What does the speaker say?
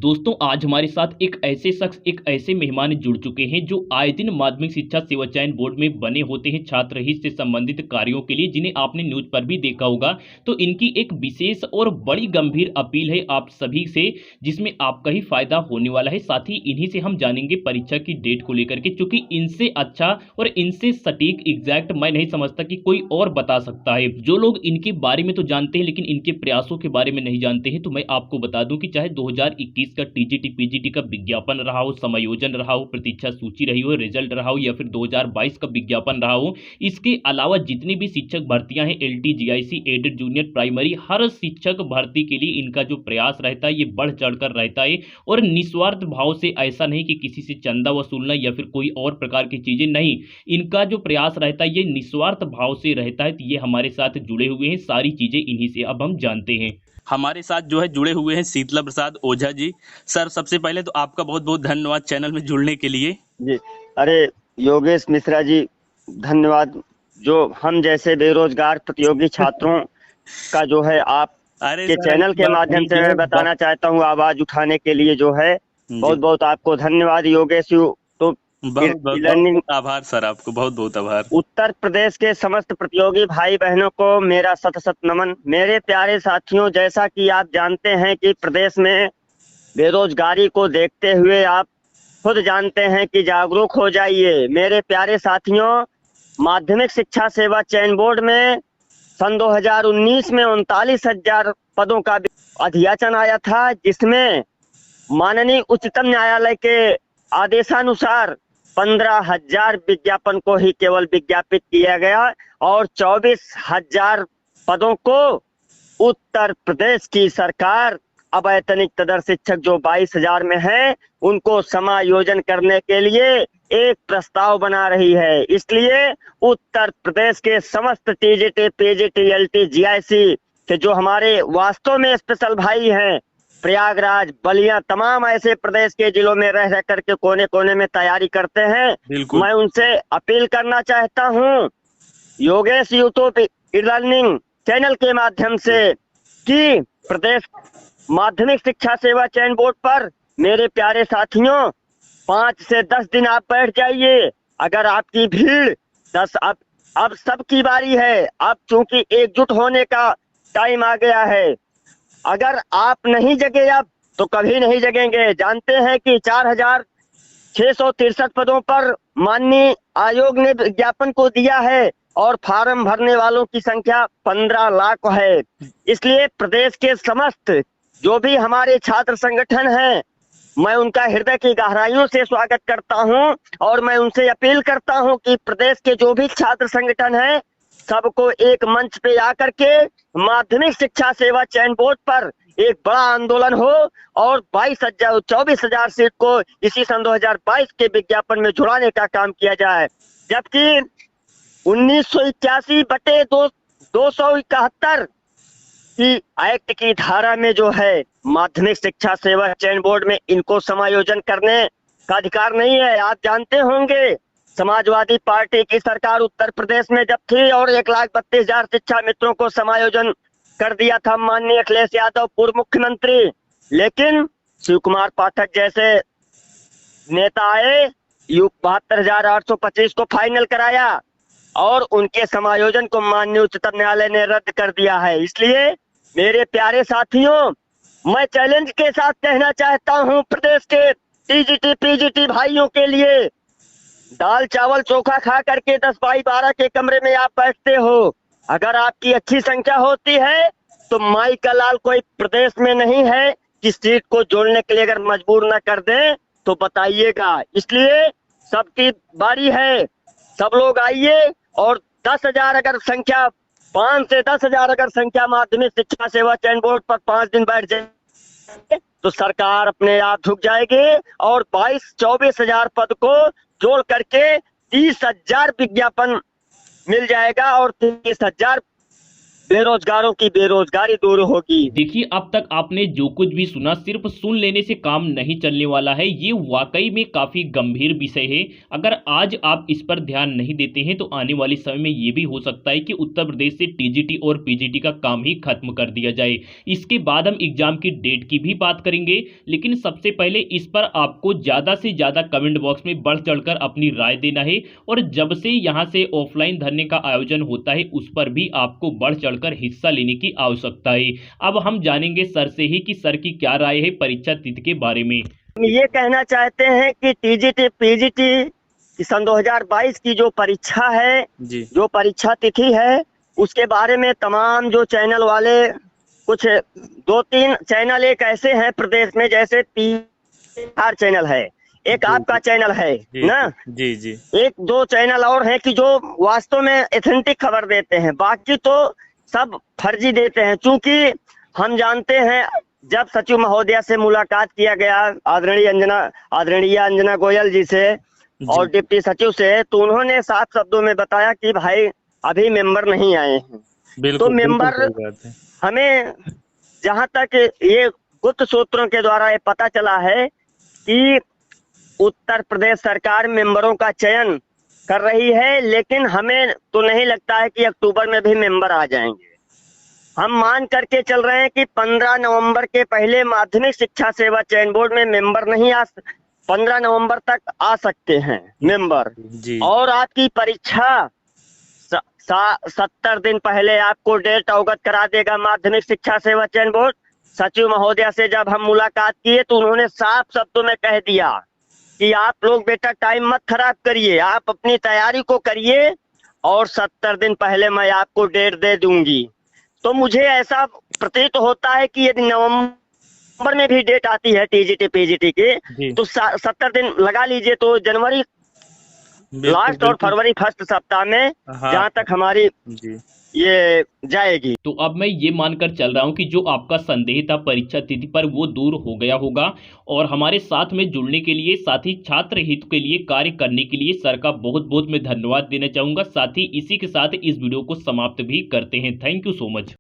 दोस्तों आज हमारे साथ एक ऐसे शख्स एक ऐसे मेहमान जुड़ चुके हैं जो आए दिन माध्यमिक शिक्षा सेवा चयन बोर्ड में बने होते हैं छात्र हित से संबंधित कार्यों के लिए, जिन्हें आपने न्यूज पर भी देखा होगा। तो इनकी एक विशेष और बड़ी गंभीर अपील है आप सभी से, जिसमें आपका ही फायदा होने वाला है। साथ ही इन्हीं से हम जानेंगे परीक्षा की डेट को लेकर के, क्योंकि इनसे अच्छा और इनसे सटीक एग्जैक्ट मैं नहीं समझता कि कोई और बता सकता है। जो लोग इनके बारे में तो जानते हैं लेकिन इनके प्रयासों के बारे में नहीं जानते हैं, तो मैं आपको बता दूं कि चाहे 2021 का टीजीटी पीजीटी का विज्ञापन रहा हो, समायोजन रहा हो, प्रतीक्षा सूची रही हो, रिजल्ट रहा हो, या फिर 2022 का विज्ञापन रहा हो, इसके अलावा जितनी भी शिक्षक भर्तियां हैं, LT GIC aided junior primary, हर शिक्षक भर्ती के लिए इनका जो प्रयास रहता है ये बढ़ चढ़कर रहता है। और निस्वार्थ भाव से, ऐसा नहीं कि किसी से चंदा वसूलना या फिर कोई और प्रकार की चीजें नहीं, इनका जो प्रयास रहता है ये निस्वार्थ भाव से रहता है। तो ये हमारे साथ जुड़े हुए हैं, सारी चीजें इन्हीं से अब हम जानते हैं। हमारे साथ जो है जुड़े हुए हैं शीतला प्रसाद ओझा जी। सर, सबसे पहले तो आपका बहुत बहुत धन्यवाद चैनल में जुड़ने के लिए। जी, अरे योगेश मिश्रा जी, धन्यवाद। जो हम जैसे बेरोजगार प्रतियोगी छात्रों का जो है आप अरे के सर, चैनल के माध्यम से मैं बताना चाहता हूँ, आवाज उठाने के लिए जो है बहुत बहुत आपको धन्यवाद योगेश यू। तो बहुत बहुत लर्निंग आभार सर, आपको बहुत बहुत आभार। उत्तर प्रदेश के समस्त प्रतियोगी भाई बहनों को मेरा शत शत नमन। मेरे प्यारे साथियों, जैसा कि आप जानते हैं कि प्रदेश में बेरोजगारी को देखते हुए आप खुद जानते हैं कि जागरूक हो जाइए। मेरे प्यारे साथियों, माध्यमिक शिक्षा सेवा चयन बोर्ड में सन 2019 में 39,000 पदों का अधियाचन आया था, जिसमें माननीय उच्चतम न्यायालय के आदेशानुसार 15,000 विज्ञापन को ही केवल विज्ञापित किया गया और 24,000 पदों को उत्तर प्रदेश की सरकार अवैतनिक तदर शिक्षक जो 22,000 में है उनको समायोजन करने के लिए एक प्रस्ताव बना रही है। इसलिए उत्तर प्रदेश के समस्त टीजीटी पीजीटी एलटी जीआईसी के जो हमारे वास्तव में स्पेशल भाई हैं, प्रयागराज बलिया तमाम ऐसे प्रदेश के जिलों में रह करके कोने कोने में तैयारी करते हैं, मैं उनसे अपील करना चाहता हूं योगेश यूट्यूब लर्निंग चैनल के माध्यम से कि प्रदेश माध्यमिक शिक्षा सेवा चयन बोर्ड पर मेरे प्यारे साथियों 5 से 10 दिन आप बैठ जाइए। अगर आपकी भीड़ 10 अब सबकी बारी है, अब चूंकि एकजुट होने का टाइम आ गया है। अगर आप नहीं जगे अब तो कभी नहीं जगेंगे। जानते हैं कि 4,663 पदों पर माननीय आयोग ने विज्ञापन को दिया है और फार्म भरने वालों की संख्या 15 लाख है। इसलिए प्रदेश के समस्त जो भी हमारे छात्र संगठन हैं, मैं उनका हृदय की गहराइयों से स्वागत करता हूं और मैं उनसे अपील करता हूं कि प्रदेश के जो भी छात्र संगठन हैं सबको एक मंच पे आकर के माध्यमिक शिक्षा सेवा चयन बोर्ड पर एक बड़ा आंदोलन हो और 24,000 सीट को इसी सन 2022 के विज्ञापन में जुड़ाने का काम किया जाए। जबकि 1981/271 की एक्ट की धारा में जो है माध्यमिक शिक्षा सेवा चयन बोर्ड में इनको समायोजन करने का अधिकार नहीं है। आप जानते होंगे समाजवादी पार्टी की सरकार उत्तर प्रदेश में जब थी और 1,32,000 शिक्षा मित्रों को समायोजन कर दिया था माननीय अखिलेश यादव पूर्व मुख्यमंत्री, लेकिन शिव कुमार पाठक जैसे नेता आए, 72,825 को फाइनल कराया और उनके समायोजन को माननीय उच्चतम न्यायालय ने रद्द कर दिया है। इसलिए मेरे प्यारे साथियों, मैं चैलेंज के साथ कहना चाहता हूं प्रदेश के टीजीटी पीजीटी भाइयों के लिए, दाल चावल चोखा खा करके 10 बाई 12 के कमरे में आप बैठते हो। अगर आपकी अच्छी संख्या होती है तो माई का लाल कोई प्रदेश में नहीं है कि सीट को जोड़ने के लिए अगर मजबूर न कर दें तो बताइएगा। इसलिए सबकी बारी है, सब लोग आइए और 10,000 अगर संख्या 5 से 10,000 अगर संख्या माध्यमिक शिक्षा सेवा चयन बोर्ड पर 5 दिन बैठ जाए तो सरकार अपने आप झुक जाएगी और 22-24,000 पद को जोड़ करके 30,000 विज्ञापन मिल जाएगा और 30,000 बेरोजगारों की बेरोजगारी दूर होगी। देखिए, अब तक आपने जो कुछ भी सुना सिर्फ सुन लेने से काम नहीं चलने वाला है। ये वाकई में काफी गंभीर विषय है। अगर आज आप इस पर ध्यान नहीं देते हैं तो आने वाले समय में ये भी हो सकता है कि उत्तर प्रदेश से टीजीटी और पीजीटी का काम ही खत्म कर दिया जाए। इसके बाद हम एग्जाम की डेट की भी बात करेंगे, लेकिन सबसे पहले इस पर आपको ज्यादा से ज्यादा कमेंट बॉक्स में बढ़ चढ़कर अपनी राय देना है। और जब से यहाँ से ऑफलाइन धरने का आयोजन होता है उस पर भी आपको बढ़ चढ़कर हिस्सा लेने की आवश्यकता है। अब हम जानेंगे सर से ही कि सर की क्या राय है परीक्षा तिथि के बारे में। हम ये कहना चाहते हैं कि टीजीटी पीजीटी की सन 2022 की जो परीक्षा है, जी जो परीक्षा तिथि है, उसके बारे में तमाम जो चैनल वाले, कुछ 2-3 चैनल एक ऐसे हैं प्रदेश में, जैसे 3-4 चैनल है, एक जी आपका चैनल है जी ना, जी जी 1-2 चैनल और हैं कि जो वास्तव में एथेंटिक खबर देते हैं, बाकी तो सब फर्जी देते हैं। चूंकि हम जानते हैं जब सचिव महोदया से मुलाकात किया गया आदरणीय अंजना गोयल जी से और जी डिप्टी सचिव से, तो उन्होंने साफ शब्दों में बताया कि भाई अभी मेंबर नहीं आए हैं। तो बिल्कुल बिल्कुल मेंबर सही बात है। हमें, जहां तक ये गुप्त सूत्रों के द्वारा ये पता चला है कि उत्तर प्रदेश सरकार मेंबरों का चयन कर रही है, लेकिन हमें तो नहीं लगता है कि अक्टूबर में भी मेंबर आ जाएंगे। हम मान करके चल रहे हैं कि 15 नवंबर के पहले माध्यमिक शिक्षा सेवा चयन बोर्ड में मेंबर नहीं 15 नवंबर तक आ सकते हैं मेंबर। जी और आपकी परीक्षा 70 दिन पहले आपको डेट अवगत करा देगा माध्यमिक शिक्षा सेवा चयन बोर्ड। सचिव महोदया से जब हम मुलाकात किए तो उन्होंने साफ शब्दों में कह दिया कि आप लोग बेटा टाइम मत खराब करिए, आप अपनी तैयारी को करिए और 70 दिन पहले मैं आपको डेट दे दूंगी। तो मुझे ऐसा प्रतीत होता है कि यदि नवंबर में भी डेट आती है टीजीटी पीजीटी की, जी तो 70 दिन लगा लीजिए, तो जनवरी बिल्कुल लास्ट और बिल्कुल फरवरी फर्स्ट सप्ताह में हाँ जहां तक हमारी जी ये जाएगी। तो अब मैं ये मानकर चल रहा हूं कि जो आपका संदेह था परीक्षा तिथि पर वो दूर हो गया होगा। और हमारे साथ में जुड़ने के लिए, साथ ही छात्र हित के लिए कार्य करने के लिए सर का बहुत बहुत मैं धन्यवाद देना चाहूंगा। साथ ही इसी के साथ इस वीडियो को समाप्त भी करते हैं। Thank you so much.